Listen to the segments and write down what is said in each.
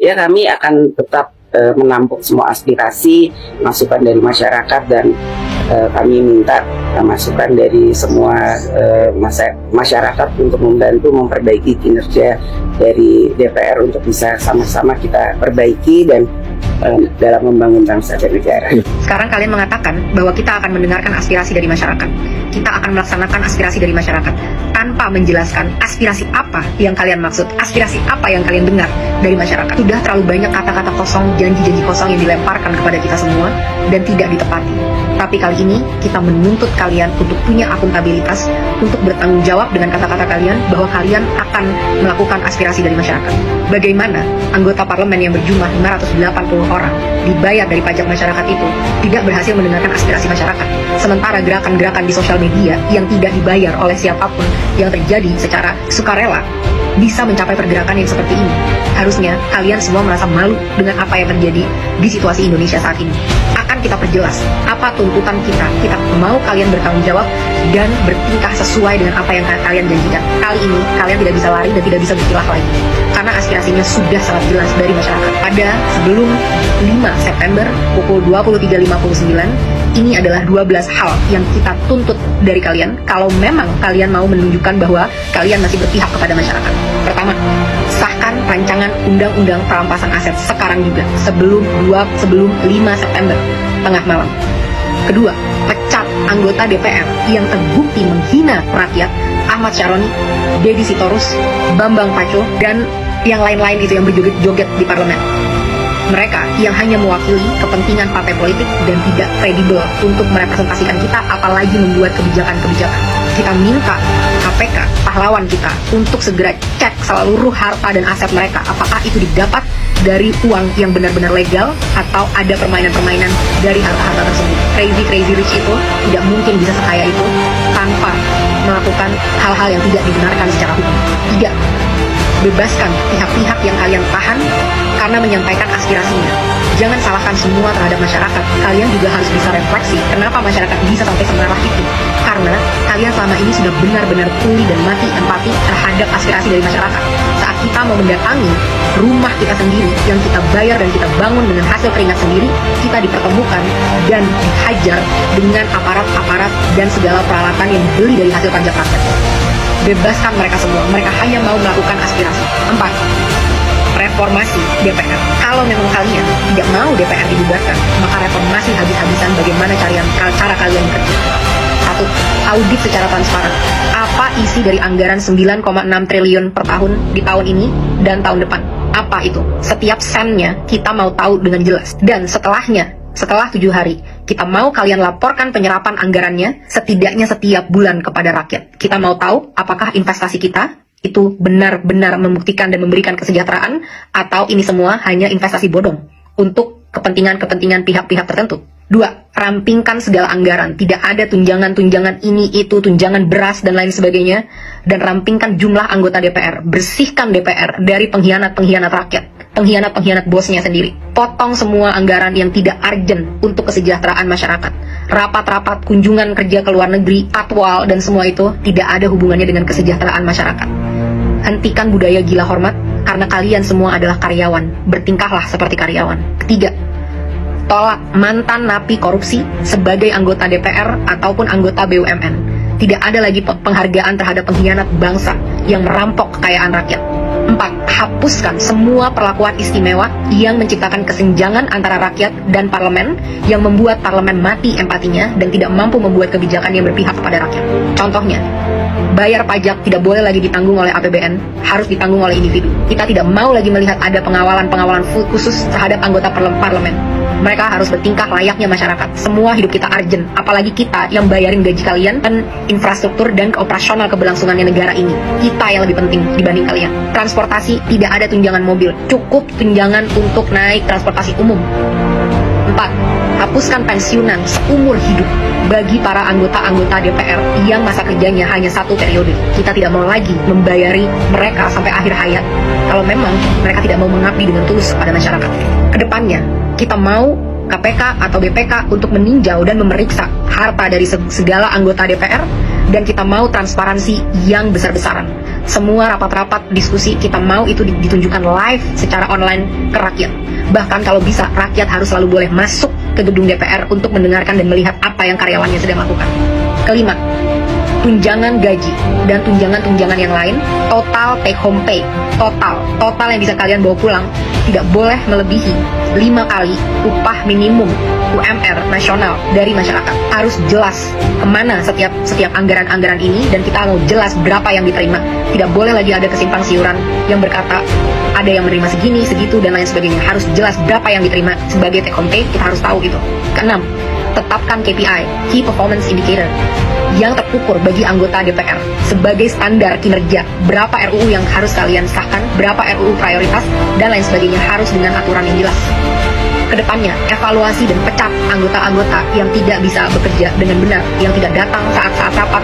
Ya, kami akan tetap menampung semua aspirasi, masukan dari masyarakat, dan kami minta masukan dari semua masyarakat untuk membantu memperbaiki kinerja dari DPR untuk bisa sama-sama kita perbaiki dan dalam membangun bangsa dan negara. Sekarang kalian mengatakan bahwa kita akan mendengarkan aspirasi dari masyarakat. Kita akan melaksanakan aspirasi dari masyarakat tanpa menjelaskan aspirasi apa yang kalian maksud, aspirasi apa yang kalian dengar dari masyarakat. Sudah terlalu banyak kata-kata kosong, janji-janji kosong yang dilemparkan kepada kita semua dan tidak ditepati. Tapi kali ini kita menuntut kalian untuk punya akuntabilitas, untuk bertanggung jawab dengan kata-kata kalian bahwa kalian akan melakukan aspirasi dari masyarakat. Bagaimana anggota parlemen yang berjumlah 580 orang dibayar dari pajak masyarakat itu tidak berhasil mendengarkan aspirasi masyarakat, sementara gerakan-gerakan di sosial media yang tidak dibayar oleh siapapun yang terjadi secara sukarela bisa mencapai pergerakan yang seperti ini. Harusnya kalian semua merasa malu dengan apa yang terjadi di situasi Indonesia saat ini. Akan kita perjelas apa tuntutan kita. Kita mau kalian bertanggung jawab dan bertingkah sesuai dengan apa yang kalian janjikan. Kali ini kalian tidak bisa lari dan tidak bisa berkilah lagi, karena aspirasinya sudah sangat jelas dari masyarakat. Pada sebelum 5 September pukul 23.59, ini adalah 12 hal yang kita tuntut dari kalian kalau memang kalian mau menunjukkan bahwa kalian masih berpihak kepada masyarakat. Pertama, sahkan rancangan undang-undang perampasan aset sekarang juga, sebelum 5 September tengah malam. Kedua, pecat anggota DPR yang terbukti menghina rakyat, Ahmad Syaroni, Deddy Sitorus, Bambang Pacul, dan yang lain-lain itu yang berjoget-joget di parlemen. Mereka yang hanya mewakili kepentingan partai politik dan tidak kredibel untuk merepresentasikan kita, apalagi membuat kebijakan-kebijakan. Kita minta KPK, pahlawan kita, untuk segera cek seluruh harta dan aset mereka, apakah itu didapat dari uang yang benar-benar legal atau ada permainan-permainan dari harta-harta tersebut. Crazy rich itu tidak mungkin bisa sekaya itu tanpa melakukan hal-hal yang tidak dibenarkan secara hukum. Tiga, bebaskan pihak-pihak yang kalian tahan karena menyampaikan aspirasinya. Jangan salahkan semua terhadap masyarakat. Kalian juga harus bisa refleksi kenapa masyarakat bisa sampai semarah itu. Karena kalian selama ini sudah benar-benar tuli dan mati empati terhadap aspirasi dari masyarakat. Saat kita mau mendatangi rumah kita sendiri yang kita bayar dan kita bangun dengan hasil keringat sendiri, kita dipertemukan dan dihajar dengan aparat-aparat dan segala peralatan yang dibeli dari hasil pajak rakyat. Bebaskan mereka semua. Mereka hanya mau melakukan aspirasi. 4. Reformasi DPR. Kalau memang kalian tidak mau DPR dibubarkan, maka reformasi habis-habisan bagaimana cara kalian bekerja. 1. Audit secara transparan. Apa isi dari anggaran 9,6 triliun per tahun di tahun ini dan tahun depan? Apa itu? Setiap sennya kita mau tahu dengan jelas. Dan setelah 7 hari, kita mau kalian laporkan penyerapan anggarannya setidaknya setiap bulan kepada rakyat. Kita mau tahu apakah investasi kita itu benar-benar membuktikan dan memberikan kesejahteraan, atau ini semua hanya investasi bodong untuk kepentingan pihak-pihak tertentu. 2. Rampingkan segala anggaran. Tidak ada tunjangan-tunjangan ini, itu, tunjangan beras, dan lain sebagainya. Dan rampingkan jumlah anggota DPR. Bersihkan DPR dari pengkhianat-pengkhianat rakyat, pengkhianat-pengkhianat bosnya sendiri. Potong semua anggaran yang tidak urgent untuk kesejahteraan masyarakat. Rapat-rapat, kunjungan kerja ke luar negeri, patwal, dan semua itu tidak ada hubungannya dengan kesejahteraan masyarakat. Hentikan budaya gila hormat, karena kalian semua adalah karyawan. Bertingkahlah seperti karyawan. Ketiga, tolak mantan napi korupsi sebagai anggota DPR ataupun anggota BUMN. Tidak ada lagi penghargaan terhadap pengkhianat bangsa yang merampok kekayaan rakyat. 4. Hapuskan semua perlakuan istimewa yang menciptakan kesenjangan antara rakyat dan parlemen, yang membuat parlemen mati empatinya dan tidak mampu membuat kebijakan yang berpihak kepada rakyat. Contohnya, bayar pajak tidak boleh lagi ditanggung oleh APBN, harus ditanggung oleh individu. Kita tidak mau lagi melihat ada pengawalan khusus terhadap anggota parlemen. Mereka harus bertingkah layaknya masyarakat. Semua hidup kita urgent, apalagi kita yang bayarin gaji kalian dan infrastruktur dan operasional keberlangsungannya negara ini. Kita yang lebih penting dibanding kalian. Transportasi, tidak ada tunjangan mobil, cukup tunjangan untuk naik transportasi umum. 4. Hapuskan pensiunan seumur hidup bagi para anggota-anggota DPR yang masa kerjanya hanya 1 periode. Kita tidak mau lagi membayari mereka sampai akhir hayat kalau memang mereka tidak mau mengabdi dengan tulus pada masyarakat. Kedepannya, kita mau KPK atau BPK untuk meninjau dan memeriksa harta dari segala anggota DPR Dan kita mau transparansi yang besar-besaran. Semua rapat-rapat diskusi kita mau itu ditunjukkan live secara online ke rakyat. Bahkan kalau bisa, rakyat harus selalu boleh masuk ke gedung DPR untuk mendengarkan dan melihat apa yang karyawannya sedang lakukan. Kelima, tunjangan gaji dan tunjangan-tunjangan yang lain, total take home pay, total yang bisa kalian bawa pulang tidak boleh melebihi 5 kali upah minimum UMR nasional dari masyarakat. Harus jelas kemana setiap anggaran-anggaran ini, dan kita mau jelas berapa yang diterima. Tidak boleh lagi ada kesimpang siuran yang berkata ada yang menerima segini, segitu, dan lain sebagainya. Harus jelas berapa yang diterima sebagai take home pay, kita harus tahu itu. Keenam, tetapkan KPI, Key Performance Indicator, yang terukur bagi anggota DPR sebagai standar kinerja. Berapa RUU yang harus kalian sahkan, berapa RUU prioritas, dan lain sebagainya, harus dengan aturan yang jelas. Kedepannya, evaluasi dan pecat anggota-anggota yang tidak bisa bekerja dengan benar, yang tidak datang saat-saat rapat,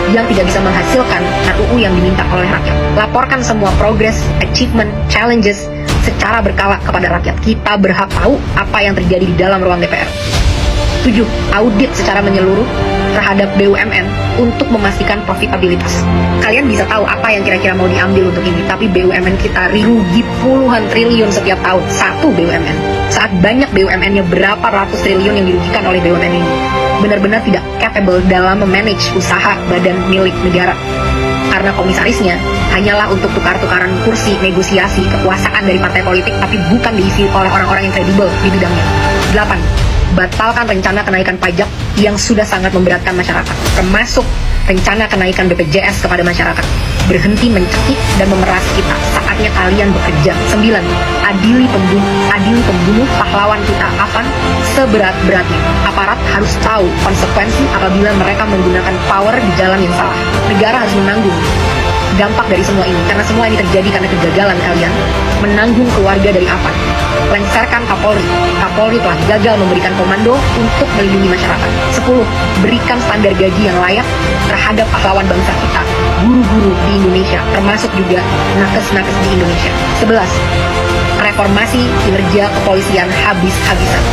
yang tidak bisa menghasilkan RUU yang diminta oleh rakyat. Laporkan semua progress, achievement, challenges secara berkala kepada rakyat. Kita berhak tahu apa yang terjadi di dalam ruang DPR. 7. Audit secara menyeluruh terhadap BUMN untuk memastikan profitabilitas. Kalian bisa tahu apa yang kira-kira mau diambil untuk ini, tapi BUMN kita rugi puluhan triliun setiap tahun. Satu BUMN. Saat banyak BUMN-nya berapa ratus triliun yang dirugikan oleh BUMN ini. Benar-benar tidak capable dalam memanage usaha badan milik negara. Karena komisarisnya hanyalah untuk tukar-tukaran kursi, negosiasi, kekuasaan dari partai politik, tapi bukan diisi oleh orang-orang yang kredibel di bidangnya. 8. Batalkan rencana kenaikan pajak yang sudah sangat memberatkan masyarakat, termasuk rencana kenaikan BPJS kepada masyarakat. Berhenti mencekik dan memeras kita. Saatnya kalian bekerja. 9. Adili pembunuh pahlawan kita akan seberat-beratnya. Aparat harus tahu konsekuensi apabila mereka menggunakan power di jalan yang salah. Negara harus menanggung dampak dari semua ini, karena semua ini terjadi karena kegagalan kalian menanggung keluarga dari Afan. Lengserkan Kapolri. Kapolri telah gagal memberikan komando untuk melindungi masyarakat. 10. Berikan standar gaji yang layak terhadap pahlawan bangsa kita, guru-guru di Indonesia, termasuk juga nakes-nakes di Indonesia. 11. Reformasi kinerja kepolisian habis-habisan.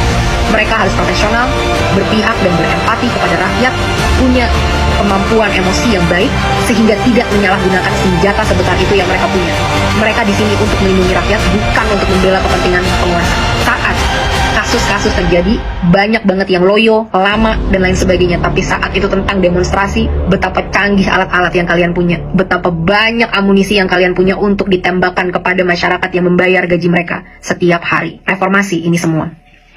Mereka harus profesional, berpihak dan berempati kepada rakyat, punya kemampuan emosi yang baik, sehingga tidak menyalahgunakan senjata sebesar itu yang mereka punya. Mereka di sini untuk melindungi rakyat, bukan untuk membela kepentingan penguasa. Saat kasus-kasus terjadi, banyak banget yang loyo, lama, dan lain sebagainya. Tapi saat itu tentang demonstrasi, betapa canggih alat-alat yang kalian punya, betapa banyak amunisi yang kalian punya untuk ditembakkan kepada masyarakat yang membayar gaji mereka setiap hari. Reformasi ini semua.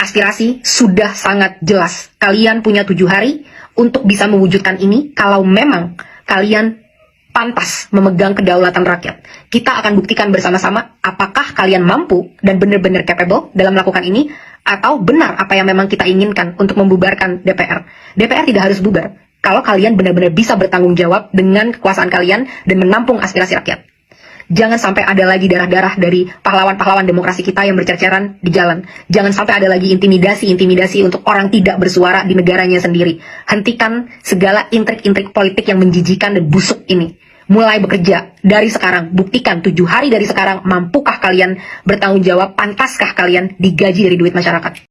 Aspirasi sudah sangat jelas. Kalian punya 7 hari untuk bisa mewujudkan ini kalau memang kalian pantas memegang kedaulatan rakyat. Kita akan buktikan bersama-sama apakah kalian mampu dan benar-benar capable dalam melakukan ini, atau benar apa yang memang kita inginkan untuk membubarkan DPR. DPR tidak harus bubar kalau kalian benar-benar bisa bertanggung jawab dengan kekuasaan kalian dan menampung aspirasi rakyat. Jangan sampai ada lagi darah-darah dari pahlawan-pahlawan demokrasi kita yang bercerceran di jalan. Jangan sampai ada lagi intimidasi untuk orang tidak bersuara di negaranya sendiri. Hentikan segala intrik-intrik politik yang menjijikan dan busuk ini. Mulai bekerja dari sekarang. Buktikan 7 hari dari sekarang, mampukah kalian bertanggung jawab, pantaskah kalian digaji dari duit masyarakat.